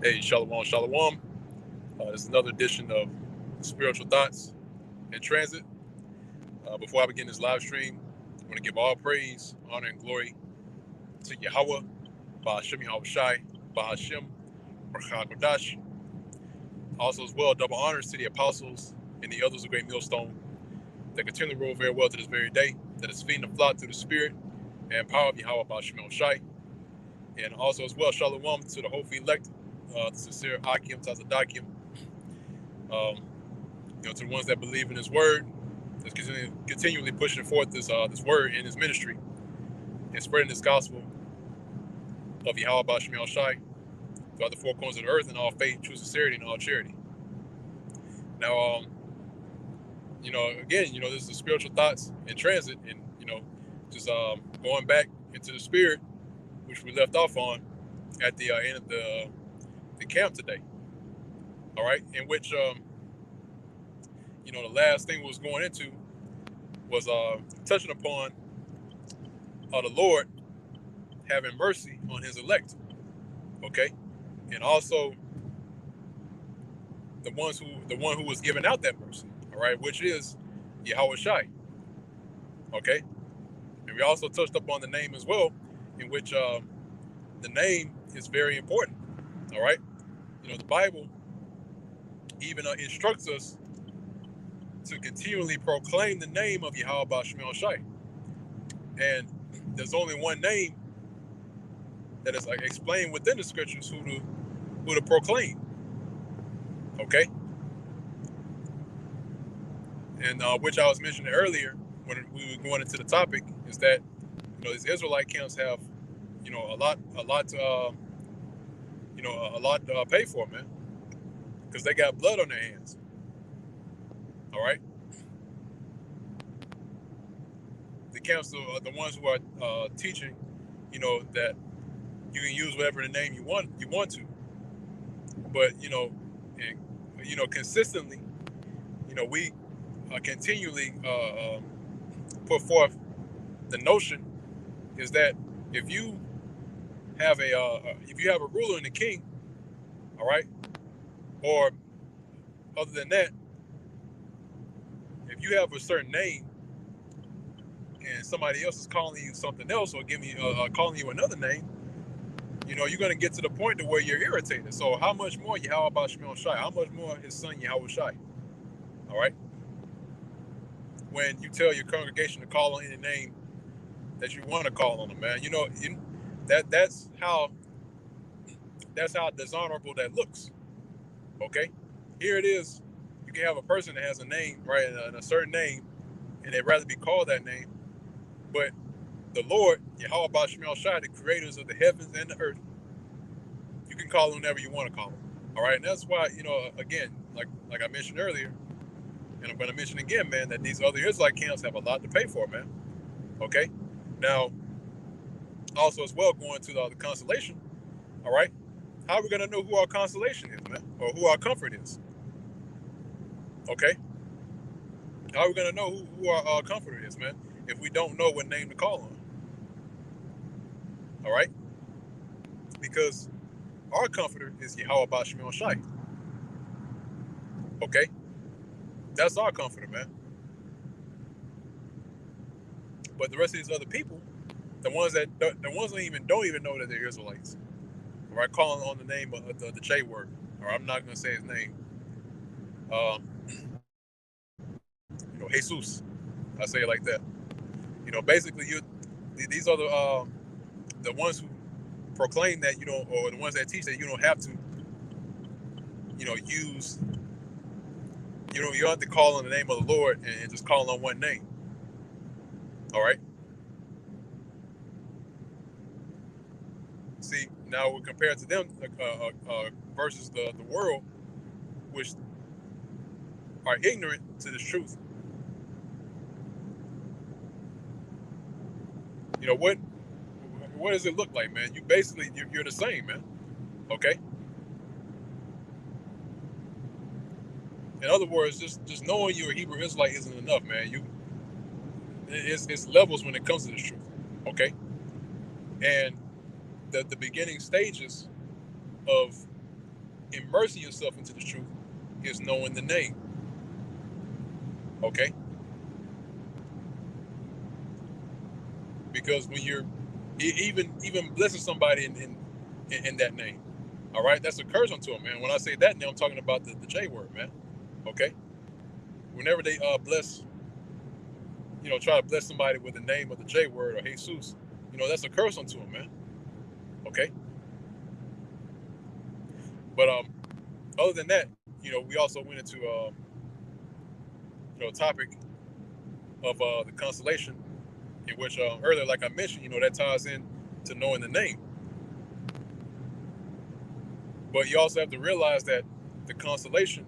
Hey, Shalom, Shalom. This is another edition of Spiritual Thoughts in Transit. Before I begin this live stream, I want to give all praise, honor, and glory to Yahweh, Ba'ashem Yahweh Shai, Ba'ashem, Barchad Kodash. Also, as well, double honors to the apostles and the others of Great Millstone that continue to rule very well to this very day, that is feeding the flock through the Spirit and power of Yahweh, Ba'ashem Yahweh Shai. And also, as well, Shalom to the hopefully elect, the sincere Akim, Tazadakim, to the ones that believe in His word, that's continually pushing forth this word in His ministry and spreading this gospel of Yahweh Ba'ashem Yahweh Shai throughout the four corners of the earth in all faith, true sincerity, and all charity. Now, again, this is the spiritual thoughts in transit, and just going back into the spirit, which we left off on at the end of the camp today. All right, in which the last thing we was going into was touching upon the Lord having mercy on His elect, okay, and also the one who was giving out that mercy, all right, which is Yahweh Shai, okay, and we also touched upon the name as well, in which the name is very important, all right. The Bible even instructs us to continually proclaim the name of Yahweh Ba'ashem Yahweh Shai, and there's only one name that is explained within the scriptures who to proclaim, okay, and which I was mentioning earlier when we were going into the topic, is that these Israelite camps have a lot to pay for, man, because they got blood on their hands. All right, the camps are the ones who are teaching, that you can use whatever the name you want to, but consistently, we continually put forth the notion is that if you have a ruler and a king, all right, or other than that, if you have a certain name and somebody else is calling you something else or calling you another name, you're going to get to the point to where you're irritated. So how much more Yahweh Ba'ashem Yahweh Shai? How much more His Son Yahweh Shai? All right. When you tell your congregation to call on any name that you want to call on them, man, that's how dishonorable that looks. Okay. Here it is. You can have a person that has a name, right, and a certain name, and they'd rather be called that name. But the Lord, Yahweh Ba'ashem Yahweh Shai, the creators of the heavens and the earth, you can call him whatever you want to call him. All right, and that's why, again, like I mentioned earlier, and I'm going to mention again, man, that these other Israelite camps have a lot to pay for, man. Okay, now, also as well, going to the consolation. All right, how are we going to know who our consolation is, man, or who our comfort is? Okay, how are we going to know who our comforter is, man, if we don't know what name to call on? All right, because our comforter is Yahweh Ba'ashem Yahweh Shai. Okay, that's our comforter, man. But the rest of these other people, the ones that don't even know that they're Israelites, all right, calling on the name of the J word, or I'm not going to say his name. Jesus. I say it like that. Basically, these are the ones who proclaim that or the ones that teach that you don't have to, use, you don't have to call on the name of the Lord and just call on one name. All right. See, now we're compared to them versus the world, which are ignorant to this truth. What does it look like, man? You're the same, man. Okay. In other words, just knowing you're a Hebrew Israelite isn't enough, man. It's levels when it comes to this truth. Okay. And the beginning stages of immersing yourself into the truth is knowing the name. Okay? Because when you're even blessing somebody in that name, all right, that's a curse unto them, man. When I say that name, I'm talking about the J word, man. Okay? Whenever they bless, try to bless somebody with the name of the J word or Jesus, that's a curse unto them, man. Okay? But other than that, we also went into a topic of the constellation, in which earlier, like I mentioned, that ties in to knowing the name. But you also have to realize that the constellation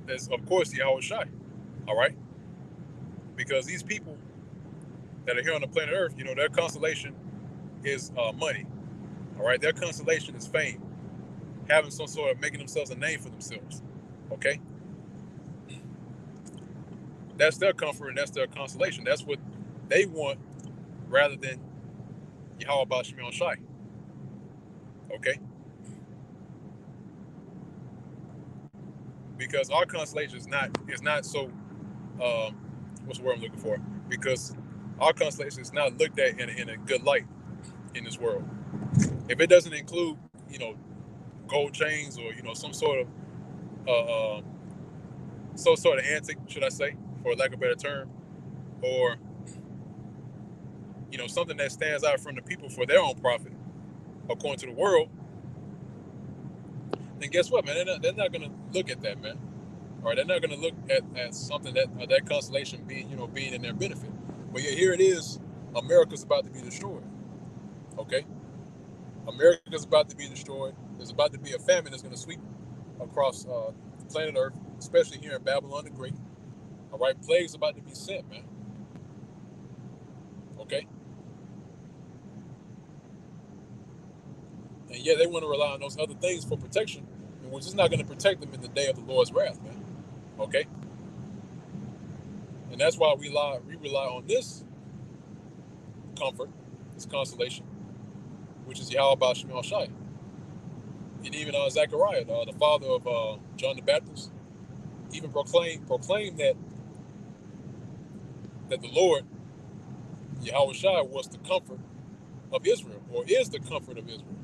is, of course, Yahweh Shai. All right? Because these people that are here on the planet Earth, their constellation is money. All right? Their constellation is fame, having some sort of making themselves a name for themselves. Okay? That's their comfort and that's their consolation. That's what they want rather than Yahweh Bashim Shai. Okay? Because our constellation is not so what's the word I'm looking for? Because our constellation is not looked at in a good light in this world. If it doesn't include, gold chains or some sort of antic, should I say, for lack of a better term, or something that stands out from the people for their own profit, according to the world, then guess what, man? They're not going to look at that, man. All right, they're not going to look at something that constellation being in their benefit. But yeah, here it is. America's about to be destroyed. Okay, America's about to be destroyed. There's about to be a famine that's going to sweep across the planet Earth, especially here in Babylon the Great. All right, plagues about to be sent, man. Okay, and yeah, they want to rely on those other things for protection, which is not going to protect them in the day of the Lord's wrath, man. Okay, and that's why we rely on this comfort, this consolation, which is Yahweh Bashim Shai. And even Zechariah, the father of John the Baptist, even proclaimed that the Lord, Yahweh Shai, was the comfort of Israel, or is the comfort of Israel.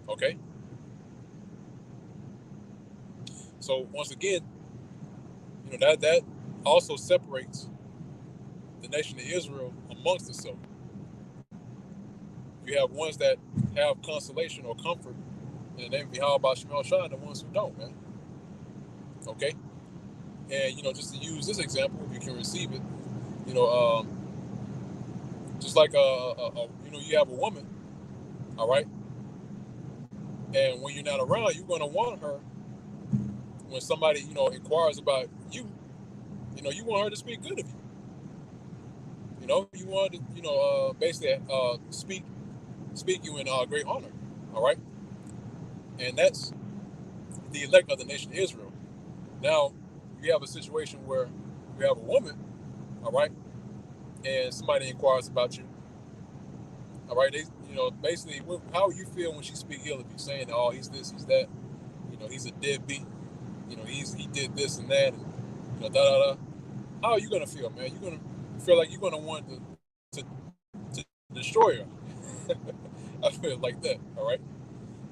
Okay? So once again, that also separates the nation of Israel amongst itself. You have ones that have consolation or comfort in the name of Yahweh Bashim Shai, and the ones who don't, man. Okay? And, just to use this example, if you can receive it, just like you have a woman, all right, and when you're not around, you're going to want her. When somebody inquires about you, you want her to speak good of you. You want to basically speak you in great honor, all right, and that's the elect of the nation of Israel. Now you have a situation where you have a woman, all right, and somebody inquires about you. All right, they, basically, how you feel when she speak ill of you, saying, "Oh, he's this, he's that," he's a deadbeat, he did this and that, and da da da. How are you gonna feel, man? You're gonna feel like you're gonna want to destroy her. I feel like that. All right,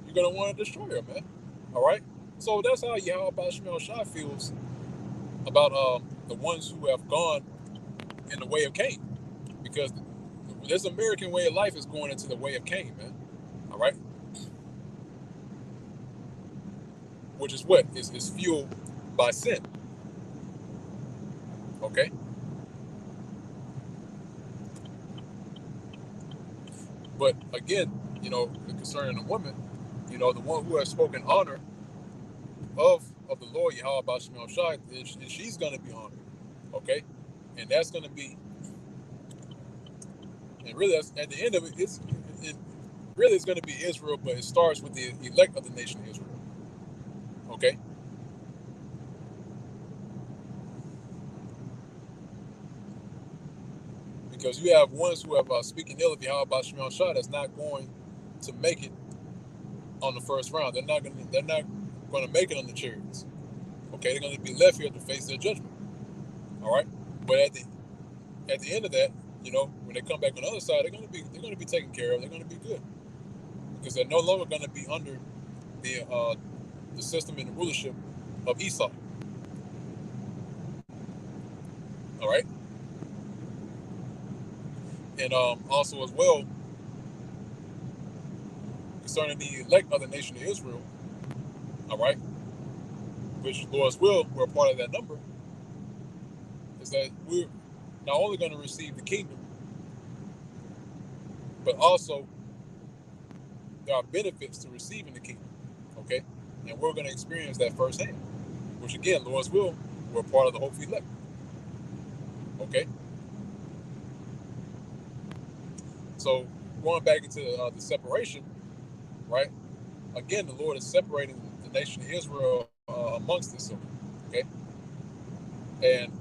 you're gonna want to destroy her, man. All right, so that's how Yahweh Bashim Shai feels about the ones who have gone in the way of Cain, because this American way of life is going into the way of Cain, man. All right, which is what is fueled by sin. Okay, but again, concerning the woman, the one who has spoken honor of the Lord Yahweh Bashim Shai, and she's going to be honored. Okay, and that's going to be, and really, at the end of it, it's going to be Israel, but it starts with the elect of the nation of Israel. Okay. Because you have ones who have speaking ill of Yahweh Bashim Shai that's not going to make it on the first round. They're not gonna make it on the chariots. Okay, they're gonna be left here to face their judgment. All right, but at the end of that, when they come back on the other side, they're gonna be taken care of. They're gonna be good because they're no longer gonna be under the system and the rulership of Esau. All right, and also as well concerning the elect of the nation of Israel. All right, which Lord's will, we're a part of that number. Is that we're not only going to receive the kingdom, but also there are benefits to receiving the kingdom. Okay, and we're going to experience that firsthand. Which again, Lord's will, we're a part of the hopefully elect. Okay. So going back into the separation, right? Again, the Lord is separating the nation of Israel amongst itself. Okay, and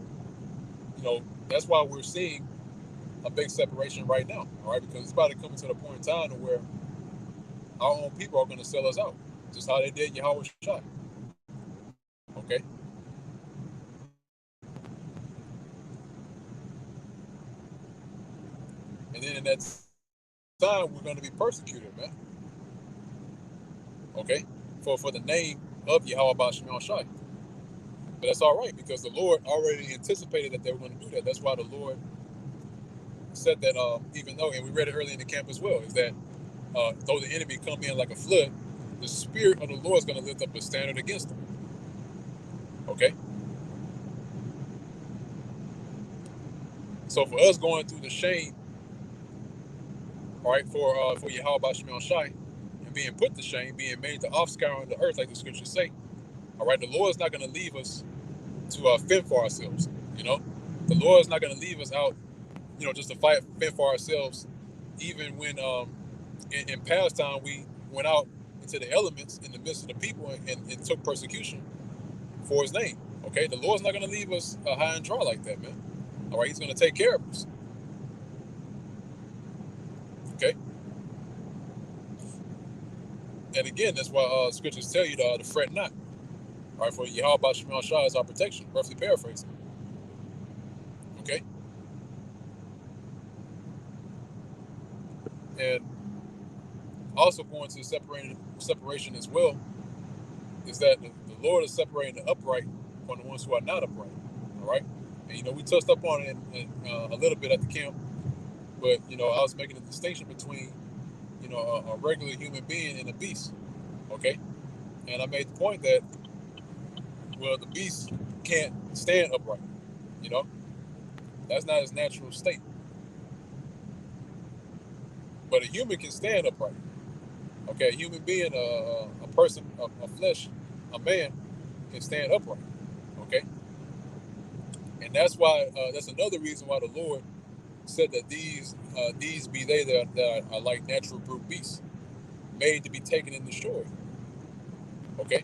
that's why we're seeing a big separation right now. All right, because it's about to come to the point in time where our own people are going to sell us out, just how they did Yahweh Shai. Okay. And then in that time, we're going to be persecuted, man. Okay, for the name of Yahweh Ba'Shem Shai. But that's all right because the Lord already anticipated that they were going to do that. That's why the Lord said that even though, and we read it early in the camp as well, is that though the enemy come in like a flood, the Spirit of the Lord is going to lift up a standard against them. Okay? So for us going through the shame, all right, for Yahweh Ba'Shem Shai, and being put to shame, being made the offscour on the earth, like the scriptures say, all right, the Lord is not going to leave us to fend for ourselves. The Lord is not going to leave us out, just to fend for ourselves, even when in past time we went out into the elements in the midst of the people and took persecution for his name. Okay, the Lord's not going to leave us high and dry like that, man. All right, he's going to take care of us. Okay, and again, that's why scriptures tell you to fret not. All right, for Yahweh Ba'Shem Shai is our protection, roughly paraphrasing. Okay, and also going to separation as well is that the Lord is separating the upright from the ones who are not upright. All right, and we touched up on it a little bit at the camp, but I was making a distinction between a regular human being and a beast. Okay, and I made the point that the beast can't stand upright. That's not his natural state. But a human can stand upright. Okay, a human being, a person, a flesh, a man can stand upright. Okay, and that's why that's another reason why the Lord said that these be they that are like natural brute beasts, made to be taken and destroyed. Okay,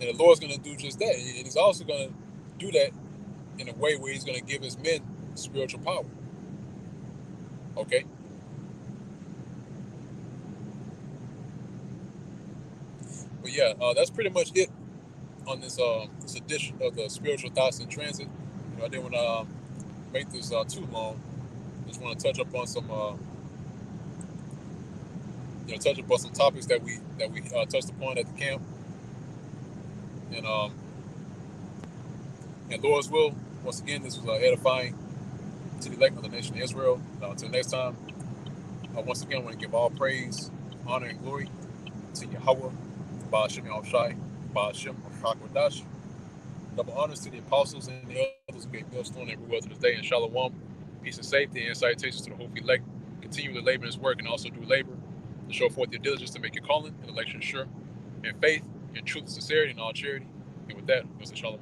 and the Lord's going to do just that, and He's also going to do that in a way where He's going to give His men spiritual power. Okay. But yeah, that's pretty much it on this edition of the Spiritual Thoughts in Transit. I didn't want to make this too long. Just want to touch up on some topics that we touched upon at the camp, and Lord's will. Once again, this was edifying to the elect of the nation of Israel. Until next time, once again, I want to give all praise, honor, and glory to Yahweh, Ba'Shem Shai, Ba'Shem Hakwadash. Double honors to the apostles and the others who gave millstone and rule to this day. And Shalom, peace and safety, and salutations to the hopefully elect. Continue to labor in His work and also do labor to show forth your diligence to make your calling and election sure, in faith, in truth and sincerity, and all charity. And with that, Mr. Shalom.